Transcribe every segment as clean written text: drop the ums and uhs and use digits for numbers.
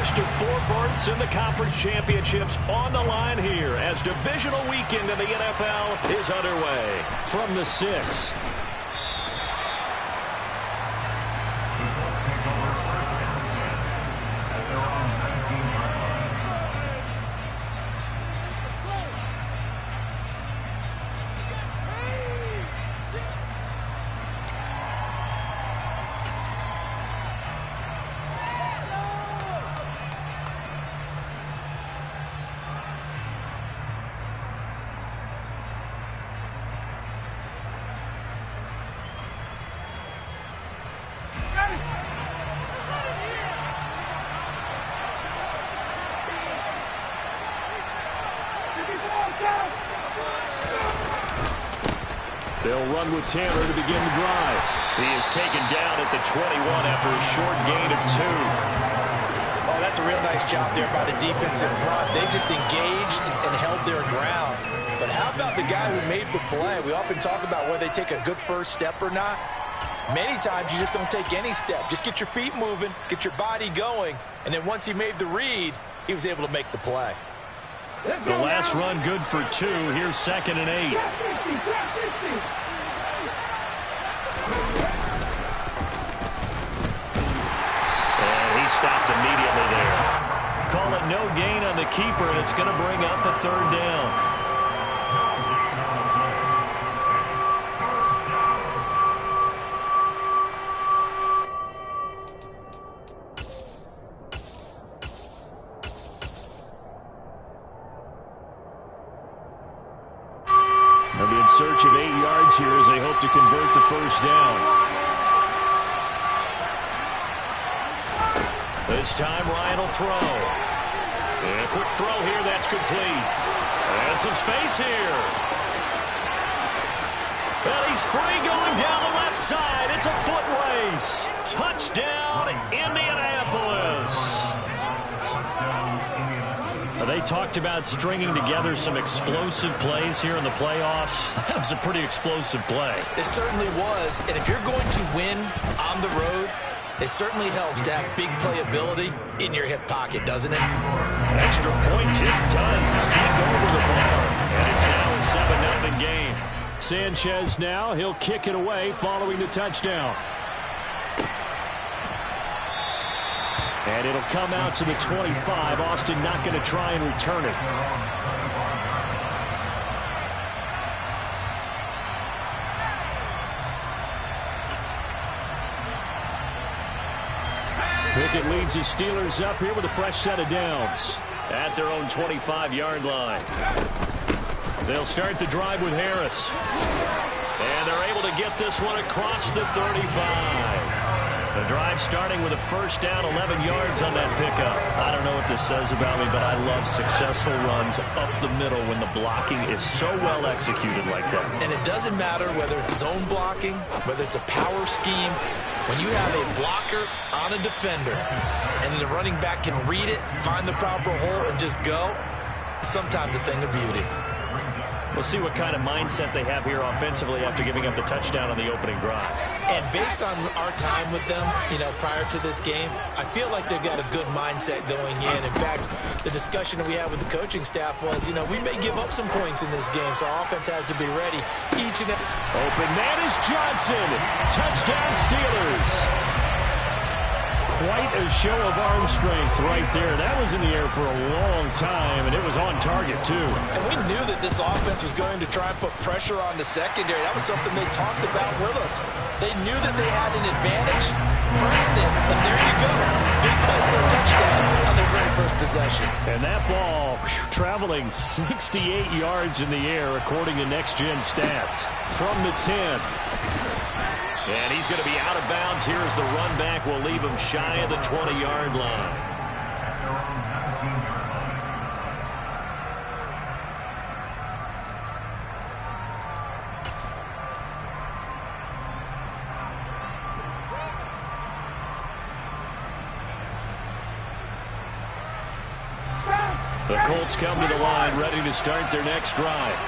first of 4 berths in the conference championships on the line here as divisional weekend of the NFL is underway. From the 6. They'll run with Tanner to begin the drive. He is taken down at the 21 after a short gain of 2. Oh, that's a real nice job there by the defense in front. They just engaged and held their ground. But how about the guy who made the play? We often talk about whether they take a good first step or not. Many times you just don't take any step. Just get your feet moving, get your body going, and then once he made the read, he was able to make the play. The last run good for 2. Here's 2nd and 8. And he stopped immediately there. Call it no gain on the keeper, and it's going to bring up a 3rd down. They'll be in search of 8 yards here as they hope to convert the 1st down. This time Ryan will throw. And a quick throw here, that's complete. And some space here. And he's free going down the left side. It's a foot race. Touchdown, Indianapolis. They talked about stringing together some explosive plays here in the playoffs. That was a pretty explosive play. It certainly was. And if you're going to win on the road, it certainly helps to have big playability in your hip pocket, doesn't it? Extra point just does sneak over the bar. And it's now a 7-0 game. Sanchez now, he'll kick it away following the touchdown. And it'll come out to the 25. Austin not going to try and return it. Pickett leads his Steelers up here with a fresh set of downs at their own 25-yard line. They'll start the drive with Harris. And they're able to get this one across the 35. The drive starting with a 1st down, 11 yards on that pickup. I don't know what this says about me, but I love successful runs up the middle when the blocking is so well executed like that. And it doesn't matter whether it's zone blocking, whether it's a power scheme. When you have a blocker on a defender and the running back can read it, find the proper hole, and just go, it's sometimes a thing of beauty. We'll see what kind of mindset they have here offensively after giving up the touchdown on the opening drive. And based on our time with them, prior to this game, I feel like they've got a good mindset going in. In fact, the discussion that we had with the coaching staff was, we may give up some points in this game, so our offense has to be ready. Open man is Johnson. Touchdown Steelers. Quite a show of arm strength right there. That was in the air for a long time, and it was on target, too. And we knew that this offense was going to try and put pressure on the secondary. That was something they talked about with us. They knew that they had an advantage, pressed it, and there you go. Big play for a touchdown on their very first possession. And that ball traveling 68 yards in the air, according to Next Gen Stats. From the 10. And he's going to be out of bounds here as the run back will leave him shy of the 20-yard line. The Colts come to the line ready to start their next drive.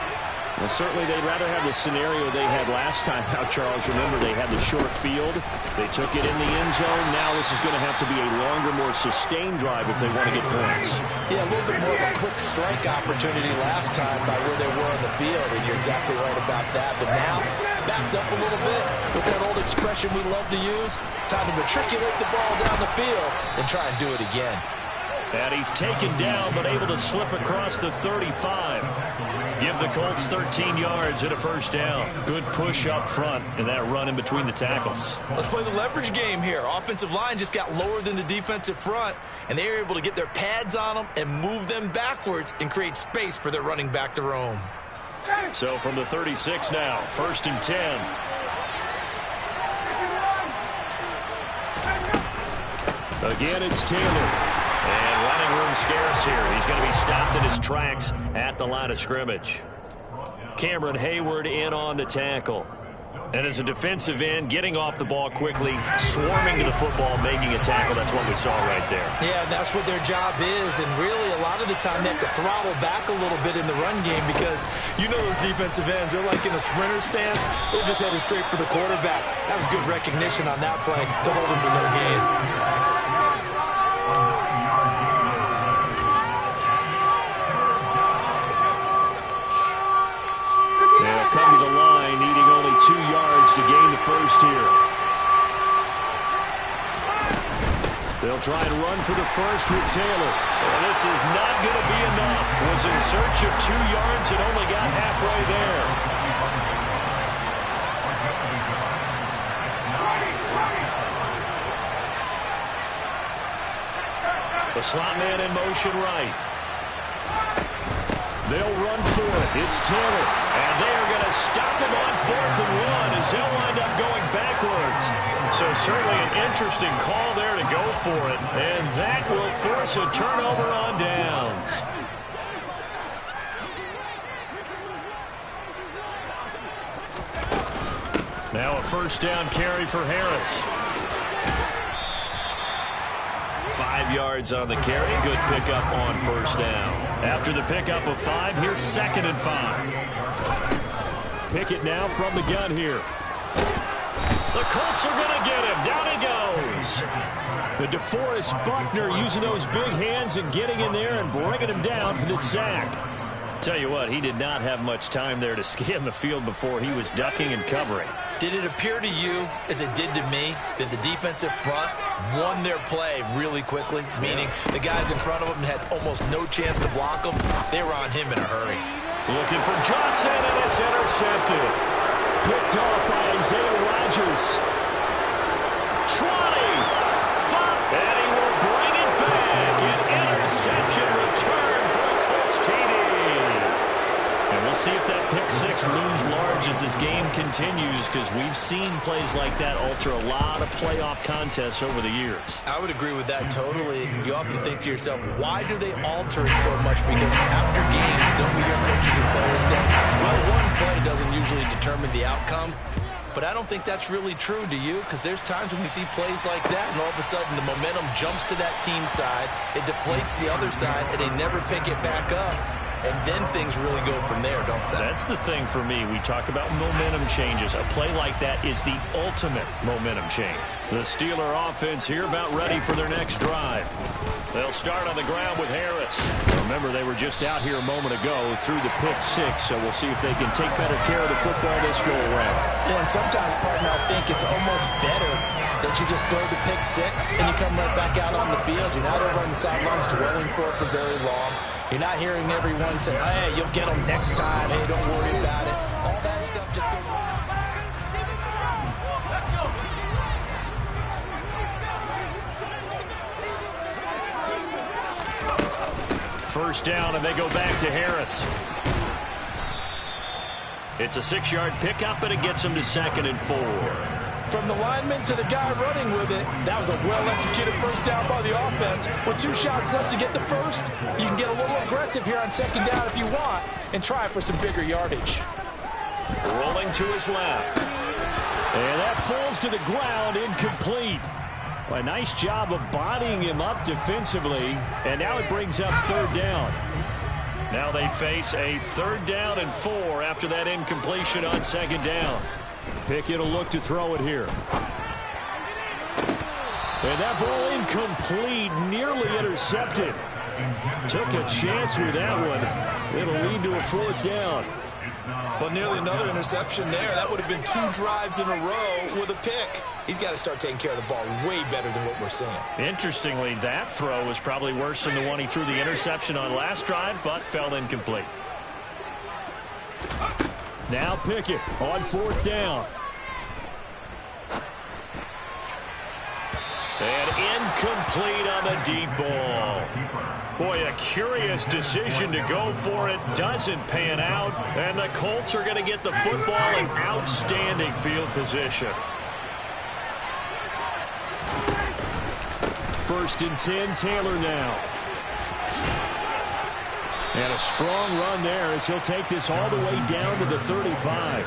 Well, certainly they'd rather have the scenario they had last time out, Charles. Remember, they had the short field. They took it in the end zone. Now this is going to have to be a longer, more sustained drive if they want to get points. Yeah, a little bit more of a quick strike opportunity last time by where they were on the field, and you're exactly right about that. But now, backed up a little bit, what's that old expression we love to use? Time to matriculate the ball down the field and try and do it again. And he's taken down, but able to slip across the 35. Give the Colts 13 yards and a first down. Good push up front and that run in between the tackles. Let's play the leverage game here. Offensive line just got lower than the defensive front, and they were able to get their pads on them and move them backwards and create space for their running back to roam. So from the 36 now, 1st and 10. Again, it's Taylor. And running room scarce here. He's going to be stopped in his tracks at the line of scrimmage. Cameron Hayward in on the tackle. And as a defensive end, getting off the ball quickly, swarming to the football, making a tackle. That's what we saw right there. Yeah, that's what their job is. And really, a lot of the time, they have to throttle back a little bit in the run game because you know those defensive ends, they're like in a sprinter stance. They're just headed straight for the quarterback. That was good recognition on that play to hold him to no gain. Come to the line, needing only 2 yards to gain the first here. They'll try and run for the first with Taylor. Well, this is not going to be enough. Was in search of 2 yards and only got halfway there. The slot man in motion right. They'll run for it. It's Taylor. And they are going to stop him on 4th and 1 as they'll wind up going backwards. So certainly an interesting call there to go for it. And that will force a turnover on downs. Now a first down carry for Harris. 5 yards on the carry. Good pickup on first down. After the pickup of 5, here's 2nd and 5. Pickett now from the gun here. The Colts are going to get him. Down he goes. The DeForest Buckner using those big hands and getting in there and bringing him down for the sack. Tell you what, he did not have much time there to scan the field before he was ducking and covering. Did it appear to you, as it did to me, that the defensive front won their play really quickly? Meaning the guys in front of them had almost no chance to block them. They were on him in a hurry. Looking for Johnson, and it's intercepted. Picked off by Isaiah Rodgers. 20. 5. And he will bring it back. An interception return for the Colts TD. And we'll see if that pick 6 looms large as this game continues, because we've seen plays like that alter a lot of playoff contests over the years. I would agree with that totally. You often think to yourself, why do they alter it so much? Because after games, don't we hear coaches and players say, well, one play doesn't usually determine the outcome. But I don't think that's really true, do you? Because there's times when we see plays like that, and all of a sudden the momentum jumps to that team side, it deflates the other side, and they never pick it back up. And then things really go from there, don't they? That's the thing for me. We talk about momentum changes. A play like that is the ultimate momentum change. The Steeler offense here about ready for their next drive. They'll start on the ground with Harris. Remember, they were just out here a moment ago through the pick 6, so we'll see if they can take better care of the football this go around. Yeah, and sometimes, partner, I think it's almost better that you just throw the pick 6 and you come right back out on the field. You're not over on the sidelines dwelling for it for very long. You're not hearing everyone say, hey, you'll get them next time. Hey, don't worry about it. All that stuff just goes wrong. First down, and they go back to Harris. It's a 6-yard pickup, and it gets them to 2nd and 4. From the lineman to the guy running with it, that was a well-executed first down by the offense. With 2 shots left to get the first, you can get a little aggressive here on 2nd down if you want and try for some bigger yardage. Rolling to his left. And that falls to the ground, incomplete. A nice job of bodying him up defensively, and now it brings up 3rd down. Now they face a 3rd down and 4 after that incompletion on 2nd down. Pickett will look to throw it here. And that ball incomplete, nearly intercepted. Took a chance with that one. It'll lead to a 4th down. Well, nearly another interception there. That would have been 2 drives in a row with a pick. He's got to start taking care of the ball way better than what we're seeing. Interestingly, that throw was probably worse than the one he threw the interception on last drive, but fell incomplete. Now Pickett on 4th down. And incomplete on the deep ball. Boy, a curious decision to go for it. Doesn't pan out. And the Colts are going to get the football in outstanding field position. 1st and 10, Taylor now. And a strong run there as he'll take this all the way down to the 35.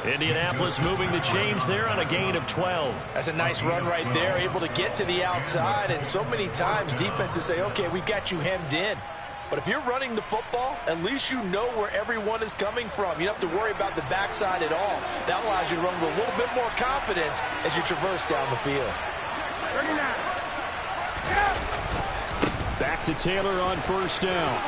Indianapolis moving the chains there on a gain of 12. That's a nice run right there, able to get to the outside. And so many times defenses say, okay, we've got you hemmed in. But if you're running the football, at least you know where everyone is coming from. You don't have to worry about the backside at all. That allows you to run with a little bit more confidence as you traverse down the field. Back to Taylor on 1st down.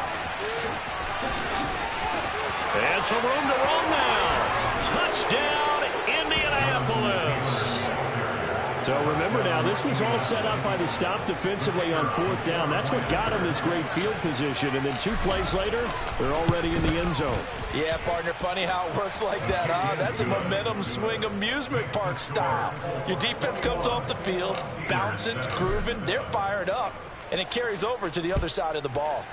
And some room to run now. Touchdown, Indianapolis. So remember now, this was all set up by the stop defensively on 4th down. That's what got him this great field position. And then 2 plays later, they're already in the end zone. Yeah, partner, funny how it works like that, huh? That's a momentum swing amusement park style. Your defense comes off the field, bouncing, grooving, they're fired up, and it carries over to the other side of the ball.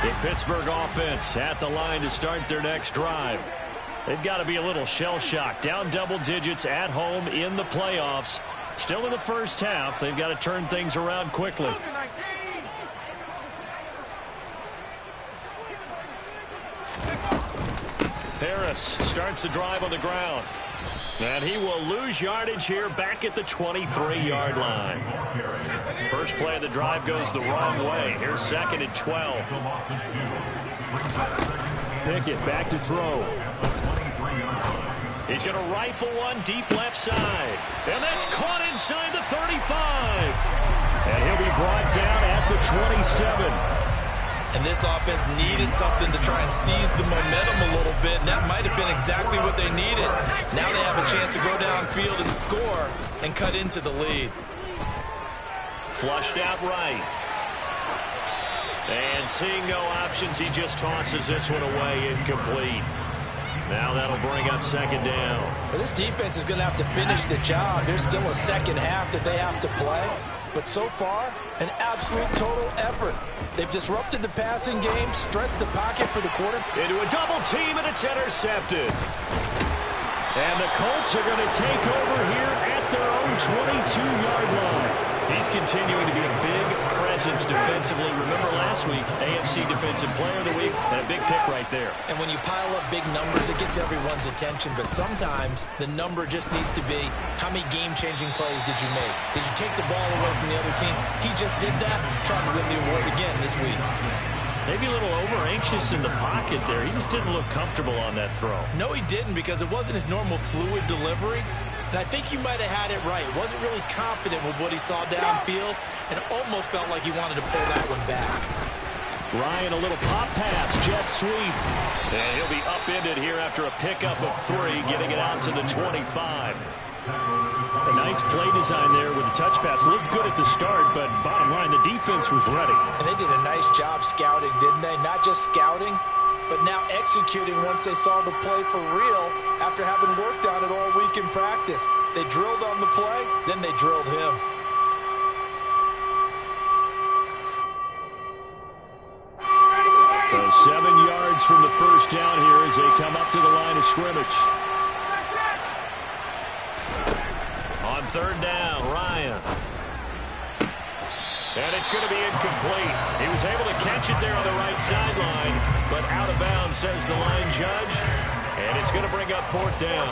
The Pittsburgh offense at the line to start their next drive. They've got to be a little shell-shocked. Down double digits at home in the playoffs. Still in the first half. They've got to turn things around quickly. Harris starts the drive on the ground. And he will lose yardage here back at the 23-yard line. First play of the drive goes the wrong way. Here's 2nd and 12. Pickett back to throw. He's going to rifle one deep left side. And that's caught inside the 35. And he'll be brought down at the 27. And this offense needed something to try and seize the momentum a little bit, and that might have been exactly what they needed. Now they have a chance to go downfield and score and cut into the lead. Flushed out right. And seeing no options, he just tosses this one away, incomplete. Now that'll bring up 2nd down. Well, this defense is going to have to finish the job. There's still a second half that they have to play. But so far, an absolute total effort. They've disrupted the passing game, stressed the pocket for the quarter. Into a double team, and it's intercepted. And the Colts are going to take over here at their own 22-yard line. He's continuing to be a big presence defensively. Remember last week, AFC Defensive Player of the Week, and a big pick right there. And when you pile up big numbers, it gets everyone's attention. But sometimes the number just needs to be, how many game-changing plays did you make? Did you take the ball away from the other team? He just did that, trying to win the award again this week. Maybe a little over-anxious in the pocket there. He just didn't look comfortable on that throw. No, he didn't, because it wasn't his normal fluid delivery. And I think you might have had it right. Wasn't really confident with what he saw downfield and almost felt like he wanted to pull that one back. Ryan, a little pop pass, jet sweep. And he'll be upended here after a pickup of 3, getting it out to the 25. A nice play design there with the touch pass. Looked good at the start, but bottom line, the defense was ready. And they did a nice job scouting, didn't they? Not just scouting, but now executing once they saw the play for real after having worked on it all week in practice. They drilled on the play, then they drilled him. So 7 yards from the first down here as they come up to the line of scrimmage. On 3rd down, Ryan. And it's going to be incomplete. He was able to catch it there on the right sideline, but out of bounds, says the line judge. And it's going to bring up 4th down.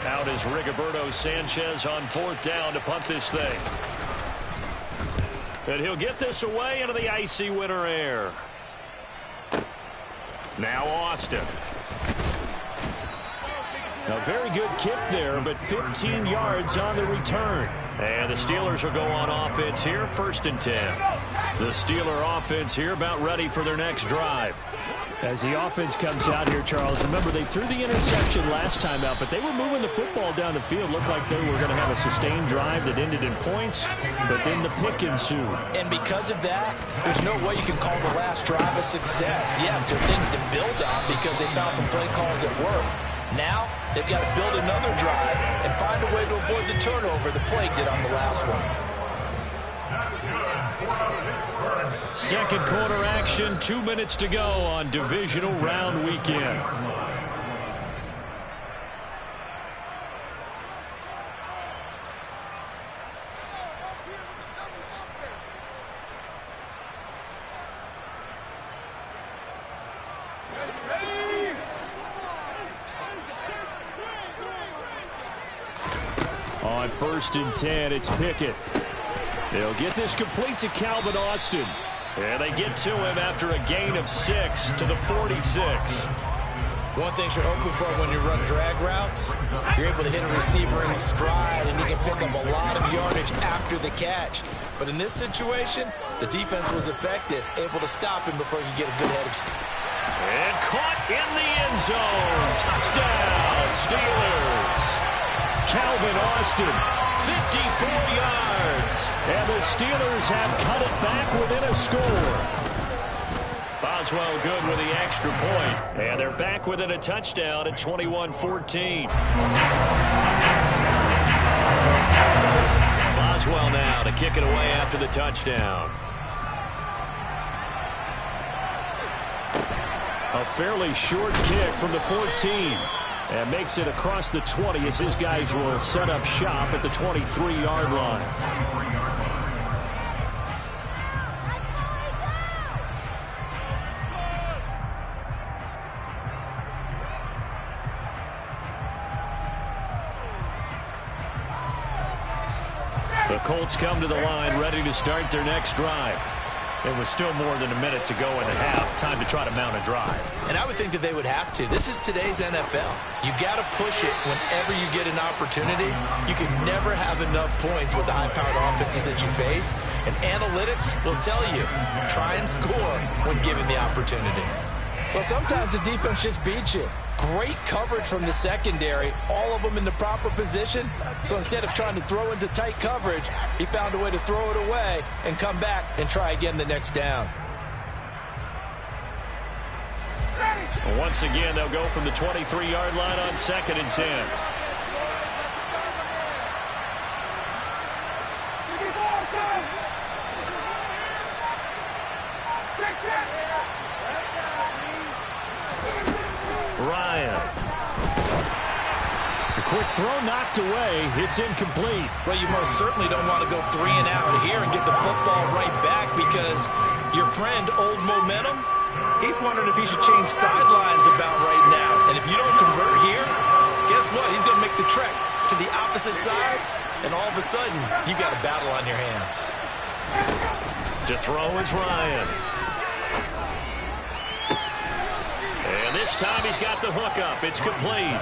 Out is Rigoberto Sanchez on 4th down to punt this thing. And he'll get this away into the icy winter air. Now Austin. A very good kick there, but 15 yards on the return. And the Steelers will go on offense here, 1st and 10. The Steeler offense here about ready for their next drive. As the offense comes out here, Charles, remember they threw the interception last time out, but they were moving the football down the field. Looked like they were going to have a sustained drive that ended in points, but then the pick ensued. And because of that, there's no way you can call the last drive a success. Yes, there are things to build on because they found some play calls that work. Now, they've got to build another drive and find a way to avoid the turnover the Plague did on the last one. Second quarter action, 2 minutes to go on divisional round weekend. On 1st and 10, it's Pickett. They'll get this complete to Calvin Austin. And they get to him after a gain of 6 to the 46. One thing you're hoping for when you run drag routes, you're able to hit a receiver in stride, and he can pick up a lot of yardage after the catch. But in this situation, the defense was effective, able to stop him before he could get a good head of steam. And caught in the end zone. Touchdown, Steelers. Calvin Austin, 54 yards. And the Steelers have cut it back within a score. Boswell good with the extra point. And they're back within a touchdown at 21-14. Boswell now to kick it away after the touchdown. A fairly short kick from the 14. And makes it across the 20 as his guys will set up shop at the 23-yard line. The Colts come to the line ready to start their next drive. It was still more than a minute to go in the half. Time to try to mount a drive. And I would think that they would have to. This is today's NFL. You got to push it whenever you get an opportunity. You can never have enough points with the high-powered offenses that you face. And analytics will tell you, try and score when given the opportunity. Well, sometimes the defense just beats you. Great coverage from the secondary, all of them in the proper position. So instead of trying to throw into tight coverage, he found a way to throw it away and come back and try again the next down. Once again, they'll go from the 23-yard line on 2nd and 10. Ryan. The quick throw knocked away. It's incomplete. Well, you most certainly don't want to go 3 and out here and get the football right back because your friend, Old Momentum, he's wondering if he should change sidelines about right now. And if you don't convert here, guess what? He's going to make the trek to the opposite side, and all of a sudden, you got a battle on your hands. To throw is Ryan. And this time he's got the hook up. It's complete.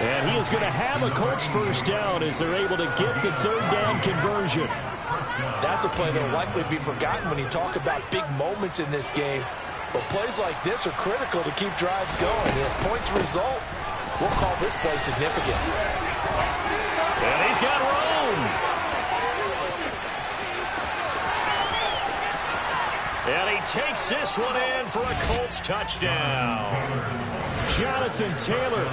And he is going to have a Colts first down as they're able to get the 3rd down conversion. That's a play that will likely be forgotten when you talk about big moments in this game. But plays like this are critical to keep drives going. And if points result, we'll call this play significant. And he's got room. And he takes this one in for a Colts touchdown. Jonathan Taylor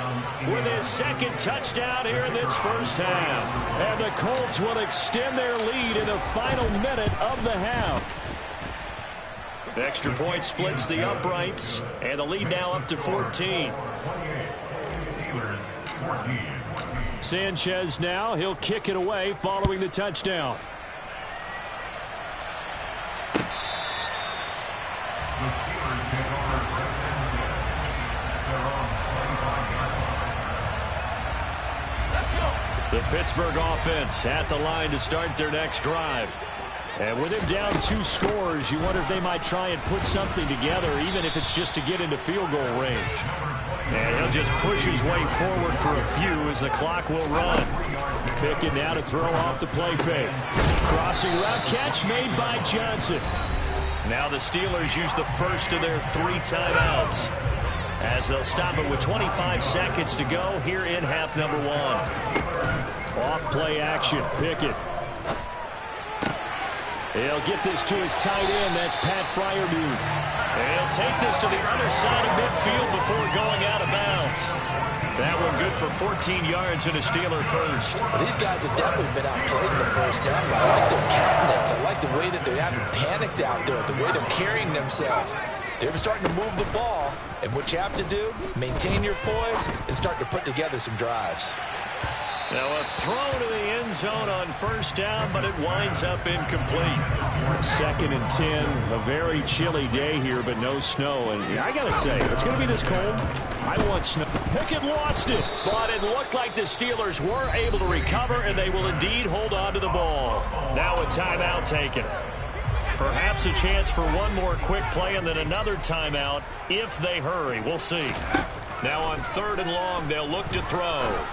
with his 2nd touchdown here in this first half. And the Colts will extend their lead in the final minute of the half. The extra point splits the uprights, and the lead now up to 14. Sanchez now, he'll kick it away following the touchdown. The Pittsburgh offense at the line to start their next drive. And with him down 2 scores, you wonder if they might try and put something together, even if it's just to get into field goal range. And he'll just push his way forward for a few as the clock will run. Pickett now to throw off the play fake. Crossing route catch made by Johnson. Now the Steelers use the first of their 3 timeouts, as they'll stop it with 25 seconds to go here in half number 1. Off play action, Pickett. He'll get this to his tight end. That's Pat Freiermuth. He'll take this to the other side of midfield before going out of bounds. That one good for 14 yards and a Steeler first. Well, these guys have definitely been outplayed in the first half. I like their countenance. I like the way that they haven't panicked out there, the way they're carrying themselves. They're starting to move the ball, and what you have to do, maintain your poise and start to put together some drives. Now a throw to the end zone on first down, but it winds up incomplete. 2nd and 10, a very chilly day here, but no snow. And I got to say, if it's going to be this cold, I want snow. Pickett lost it, but it looked like the Steelers were able to recover, and they will indeed hold on to the ball. Now a timeout taken. Perhaps a chance for one more quick play and then another timeout if they hurry. We'll see. Now on 3rd and long, they'll look to throw.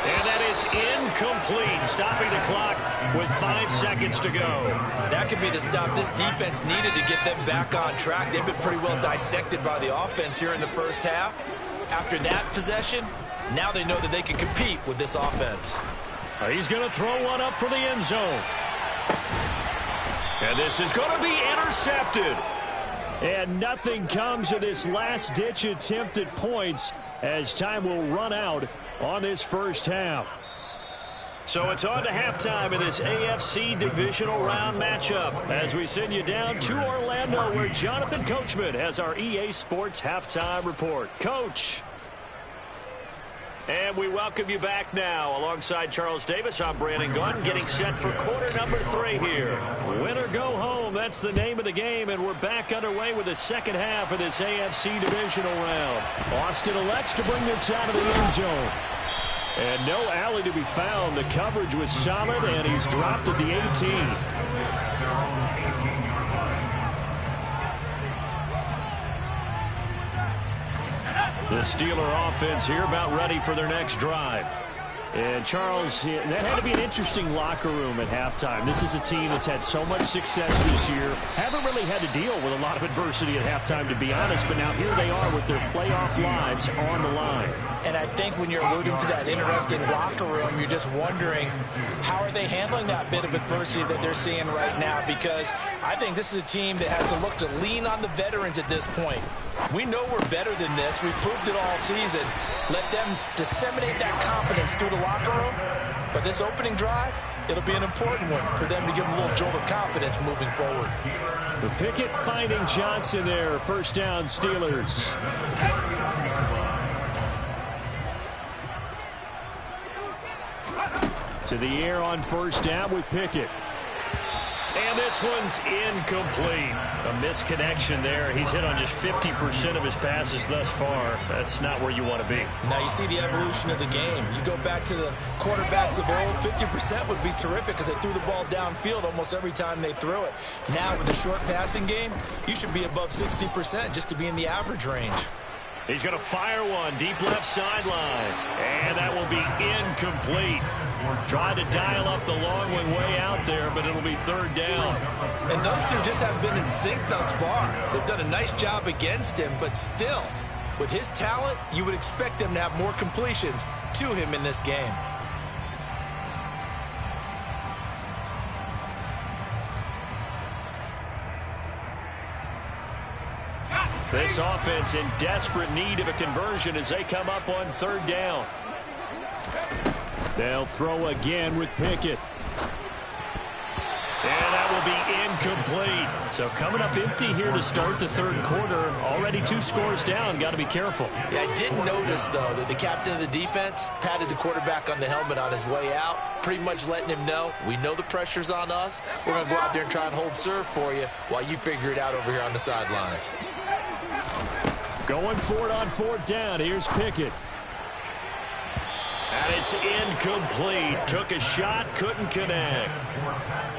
And that is incomplete, stopping the clock with 5 seconds to go. That could be the stop this defense needed to get them back on track. They've been pretty well dissected by the offense here in the first half. After that possession, now they know that they can compete with this offense. He's going to throw one up for the end zone. And this is going to be intercepted. And nothing comes of this last-ditch attempt at points as time will run out on this first half. So it's on to halftime in this AFC divisional round matchup as we send you down to Orlando, where Jonathan Coachman has our EA Sports halftime report. Coach. And we welcome you back now. Alongside Charles Davis, I'm Brandon Gunn, getting set for quarter number 3 here. Win or go home, that's the name of the game, and we're back underway with the second half of this AFC divisional round. Austin elects to bring this out of the end zone. And no alley to be found. The coverage was solid, and he's dropped at the 18. The Steeler offense here about ready for their next drive. And Charles, that had to be an interesting locker room at halftime. This is a team that's had so much success this year. Haven't really had to deal with a lot of adversity at halftime, to be honest. But now here they are with their playoff lives on the line. And I think when you're alluding to that interesting locker room, you're just wondering, how are they handling that bit of adversity that they're seeing right now? Because I think this is a team that has to look to lean on the veterans at this point. We know we're better than this. We've proved it all season. Let them disseminate that confidence through the locker room. But this opening drive, it'll be an important one for them to give them a little jolt of confidence moving forward. The Pickett finding Johnson there. First down, Steelers. To the air on first down with Pickett. And this one's incomplete. A misconnection there. He's hit on just 50% of his passes thus far. That's not where you want to be. Now you see the evolution of the game. You go back to the quarterbacks of old, 50% would be terrific because they threw the ball downfield almost every time they threw it. Now with the short passing game, you should be above 60% just to be in the average range. He's going to fire one deep left sideline. And that will be incomplete. Trying to dial up the long one way out there, but it'll be 3rd down. And those two just haven't been in sync thus far. They've done a nice job against him, but still, with his talent, you would expect them to have more completions to him in this game. This offense in desperate need of a conversion as they come up on 3rd down. They'll throw again with Pickett. And that will be incomplete. So coming up empty here to start the 3rd quarter. Already 2 scores down. Got to be careful. Yeah, I did notice, though, that the captain of the defense patted the quarterback on the helmet on his way out, pretty much letting him know, we know the pressure's on us. We're going to go out there and try and hold serve for you while you figure it out over here on the sidelines. Going for it on 4th down. Here's Pickett. And it's incomplete. Took a shot, couldn't connect.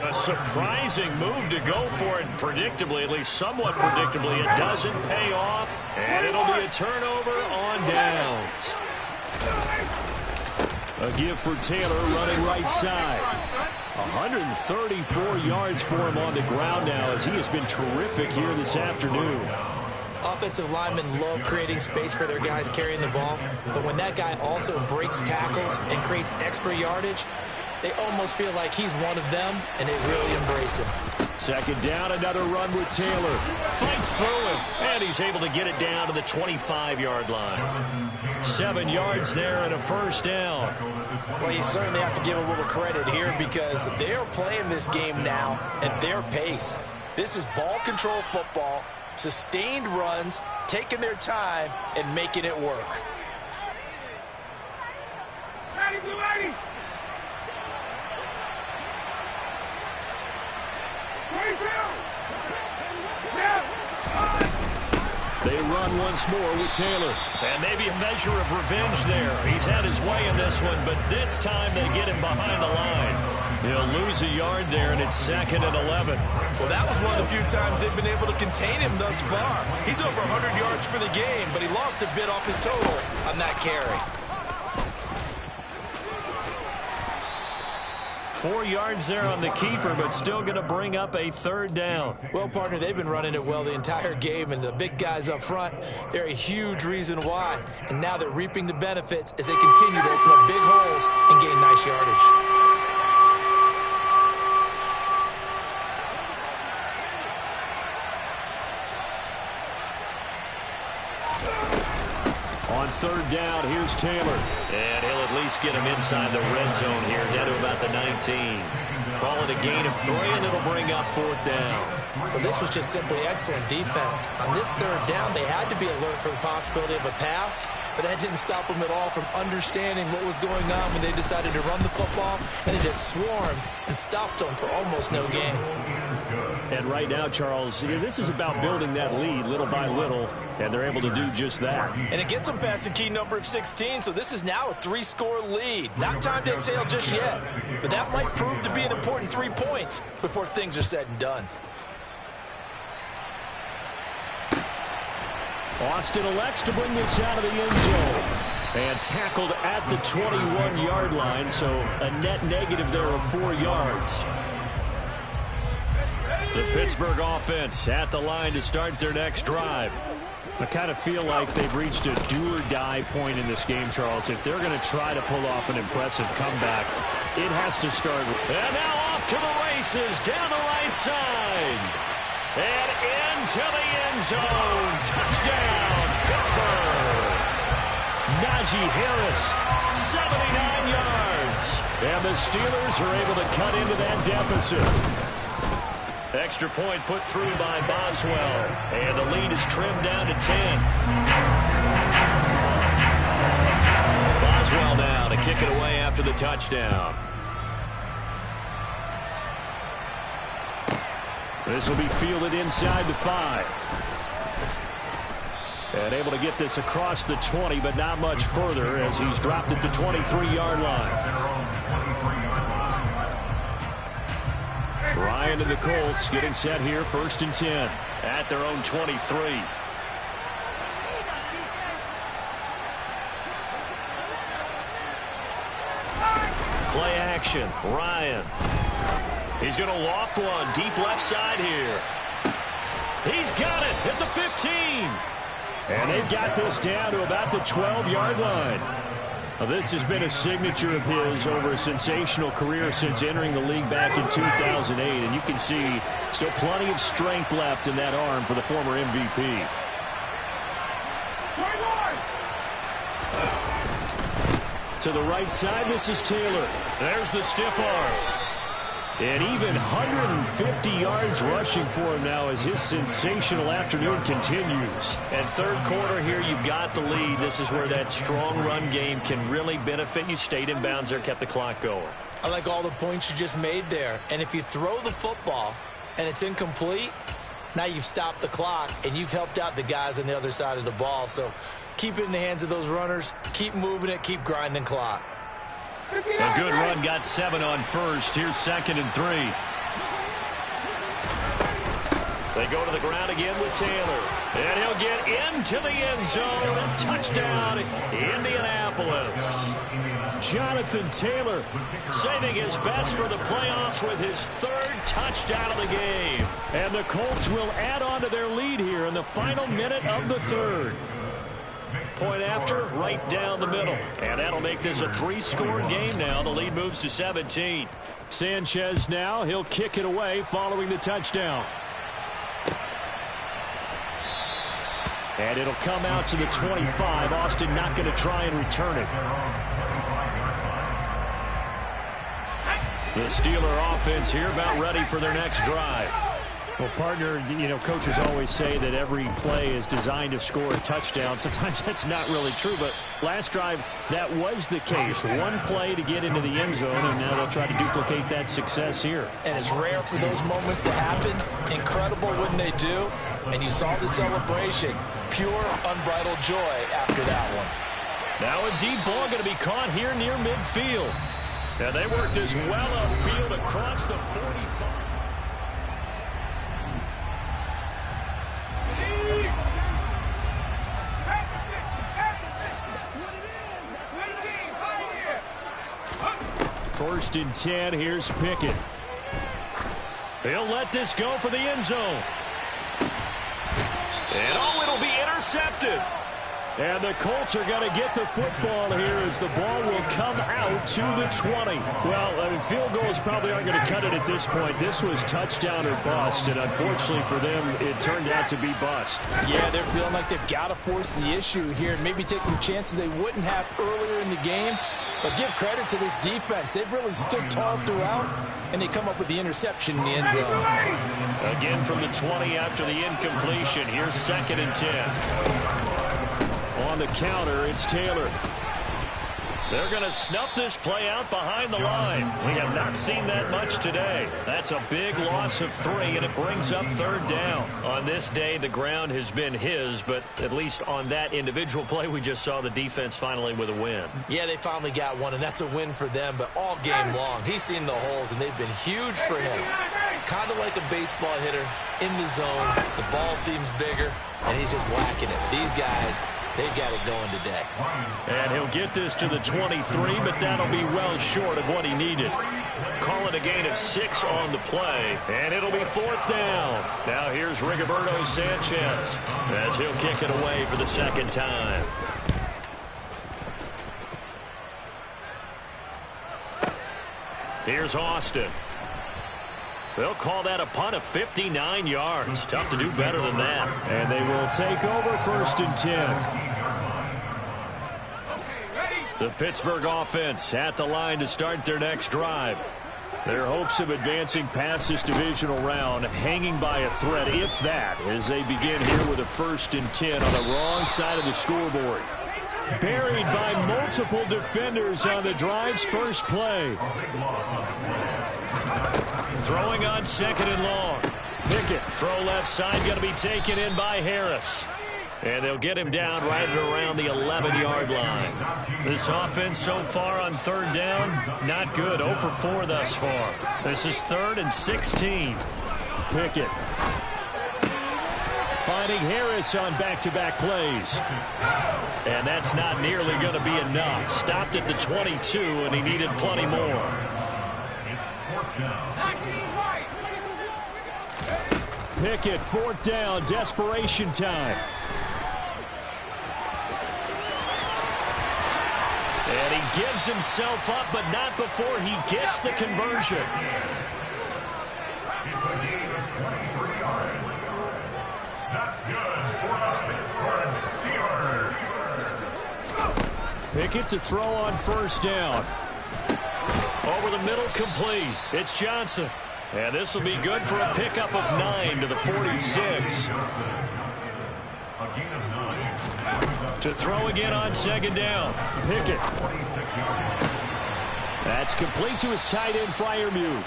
A surprising move to go for it. Predictably, at least somewhat predictably, it doesn't pay off. And it'll be a turnover on downs. A give for Taylor running right side. 134 yards for him on the ground now as he has been terrific here this afternoon. Offensive linemen love creating space for their guys carrying the ball, but when that guy also breaks tackles and creates extra yardage, they almost feel like he's one of them, and they really embrace him. Second down, another run with Taylor. Fights through him, and he's able to get it down to the 25-yard line. 7 yards there and a first down. Well, you certainly have to give a little credit here because they are playing this game now at their pace. This is ball control football, sustained runs, taking their time, and making it work. They run once more with Taylor. And maybe a measure of revenge there. He's had his way in this one, but this time they get him behind the line. He'll lose a yard there, and it's 2nd and 11. Well, that was one of the few times they've been able to contain him thus far. He's over 100 yards for the game, but he lost a bit off his total on that carry. 4 yards there on the keeper, but still going to bring up a third down. Well, partner, they've been running it well the entire game, and the big guys up front, they're a huge reason why. And now they're reaping the benefits as they continue to open up big holes and gain nice yardage. On third down, here's Taylor. And he'll at least get him inside the red zone here, down to about the 19. Call it a gain of 3, and it'll bring up 4th down. Well, this was just simply excellent defense. On this third down, they had to be alert for the possibility of a pass, but that didn't stop them at all from understanding what was going on when they decided to run the football, and they just swarmed and stopped them for almost no gain. And right now, Charles, this is about building that lead little by little, and they're able to do just that. And it gets them past the key number of 16, so this is now a 3-score lead. Not time to exhale just yet, but that might prove to be an important 3 points before things are said and done. Austin elects to bring this out of the end zone. And tackled at the 21-yard line, so a net negative there of 4 yards. The Pittsburgh offense at the line to start their next drive. I kind of feel like they've reached a do-or-die point in this game, Charles. If they're going to try to pull off an impressive comeback, it has to start. And now off to the races, down the right side. And into the end zone. Touchdown, Pittsburgh. Najee Harris, 79 yards. And the Steelers are able to cut into that deficit. Extra point put through by Boswell. And the lead is trimmed down to 10. Boswell now to kick it away after the touchdown. This will be fielded inside the 5. And able to get this across the 20, but not much further as he's dropped at the 23-yard line. Ryan and the Colts getting set here, 1st and 10 at their own 23. Play action, Ryan. He's going to loft one deep left side here. He's got it at the 15. And they've got this down to about the 12-yard line. Now, this has been a signature of his over a sensational career since entering the league back in 2008. And you can see still plenty of strength left in that arm for the former MVP. To the right side, this is Taylor. There's the stiff arm. And even 150 yards rushing for him now as his sensational afternoon continues. And third quarter here, you've got the lead. This is where that strong run game can really benefit you. Stayed in bounds there, kept the clock going. I like all the points you just made there. And if you throw the football and it's incomplete, now you've stopped the clock and you've helped out the guys on the other side of the ball. So keep it in the hands of those runners. Keep moving it. Keep grinding clock. A good run, got 7 on first. Here's 2nd and 3. They go to the ground again with Taylor. And he'll get into the end zone. And touchdown, Indianapolis. Jonathan Taylor saving his best for the playoffs with his 3rd touchdown of the game. And the Colts will add on to their lead here in the final minute of the 3rd. Point after, right down the middle. And that'll make this a 3-score game now. The lead moves to 17. Sanchez now. He'll kick it away following the touchdown. And it'll come out to the 25. Austin not going to try and return it. The Steeler offense here about ready for their next drive. Well, partner, coaches always say that every play is designed to score a touchdown. Sometimes that's not really true, but last drive, that was the case. One play to get into the end zone, and now they'll try to duplicate that success here. And it's rare for those moments to happen. Incredible when they do. And you saw the celebration. Pure, unbridled joy after that one. Now a deep ball going to be caught here near midfield. And they work this well upfield across the 45. First and 10, here's Pickett. He'll let this go for the end zone. And it'll be intercepted. And the Colts are going to get the football here as the ball will come out to the 20. Well, field goals probably aren't going to cut it at this point. This was touchdown or bust, and unfortunately for them, it turned out to be bust. Yeah, they're feeling like they've got to force the issue here and maybe take some chances they wouldn't have earlier in the game. But give credit to this defense. They've really stood tall throughout, and they come up with the interception in the end zone. Again from the 20 after the incompletion. Here's 2nd and 10. On the counter, it's Taylor. They're going to snuff this play out behind the line. We have not seen that much today. That's a big loss of 3, and it brings up 3rd down. On this day, the ground has been his, but at least on that individual play, we just saw the defense finally with a win. Yeah, they finally got one, and that's a win for them, but all game long, he's seen the holes, and they've been huge for him. Kind of like a baseball hitter in the zone. The ball seems bigger, and he's just whacking it. These guys, they've got it going today. And he'll get this to the 23, but that'll be well short of what he needed. Call it a gain of 6 on the play, and it'll be 4th down. Now here's Rigoberto Sanchez as he'll kick it away for the 2nd time. Here's Austin. They'll call that a punt of 59 yards. Tough to do better than that. And they will take over 1st and 10. The Pittsburgh offense at the line to start their next drive. Their hopes of advancing past this divisional round hanging by a thread, if that, as they begin here with a 1st and 10 on the wrong side of the scoreboard. Buried by multiple defenders on the drive's first play. Throwing on 2nd and long. Pickett. Throw left side going to be taken in by Harris. And they'll get him down right at around the 11-yard line. This offense so far on 3rd down, not good. 0 for 4 thus far. This is 3rd and 16. Pickett. Finding Harris on back-to-back plays. And that's not nearly going to be enough. Stopped at the 22, and he needed plenty more. Pickett, 4th down, desperation time. And he gives himself up, but not before he gets the conversion. Pickett to throw on 1st down. Over the middle, complete. It's Johnson. And this will be good for a pickup of 9 to the 46. To throw again on 2nd down. Pickett. That's complete to his tight end, Freiermuth.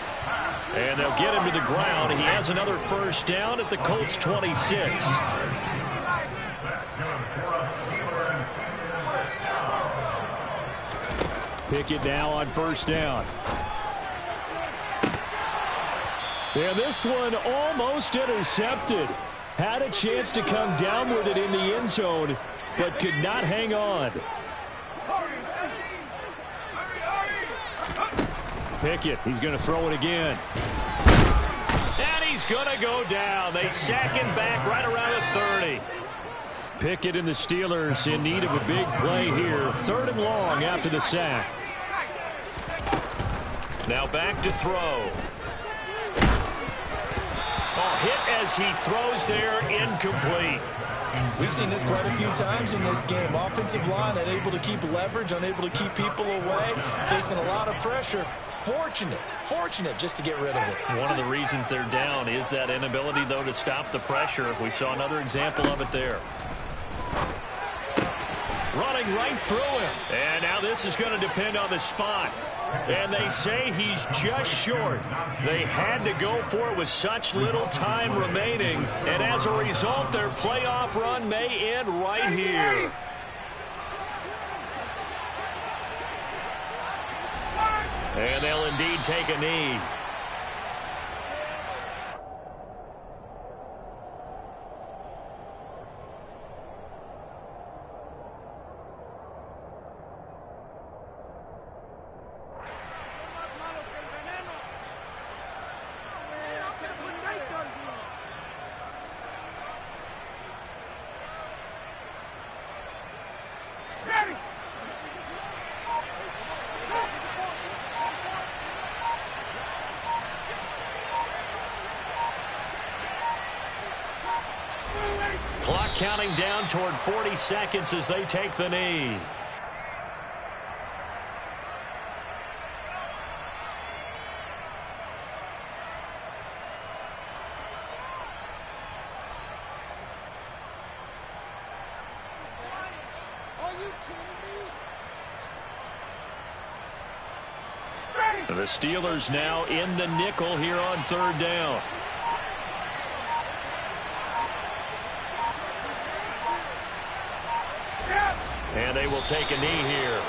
And they'll get him to the ground. He has another 1st down at the Colts 26. Pickett now on first down. And this one almost intercepted. Had a chance to come down with it in the end zone, but could not hang on. Pickett, he's going to throw it again. And he's going to go down. They sack him back right around the 30. Pickett and the Steelers in need of a big play here. 3rd and long after the sack. Now back to throw. Oh, hit as he throws there, incomplete. We've seen this quite a few times in this game. Offensive line unable to keep leverage, unable to keep people away, facing a lot of pressure. Fortunate just to get rid of it. One of the reasons they're down is that inability, though, to stop the pressure. We saw another example of it there. Running right through him. And now this is going to depend on the spot. And they say he's just short. They had to go for it with such little time remaining. And as a result, their playoff run may end right here. And they'll indeed take a knee. Clock counting down toward 40 seconds as they take the knee. The Steelers now in the nickel here on 3rd down. And they will take a knee here.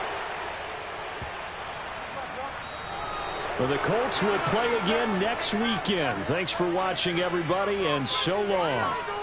Well, the Colts will play again next weekend. Thanks for watching, everybody, and so long.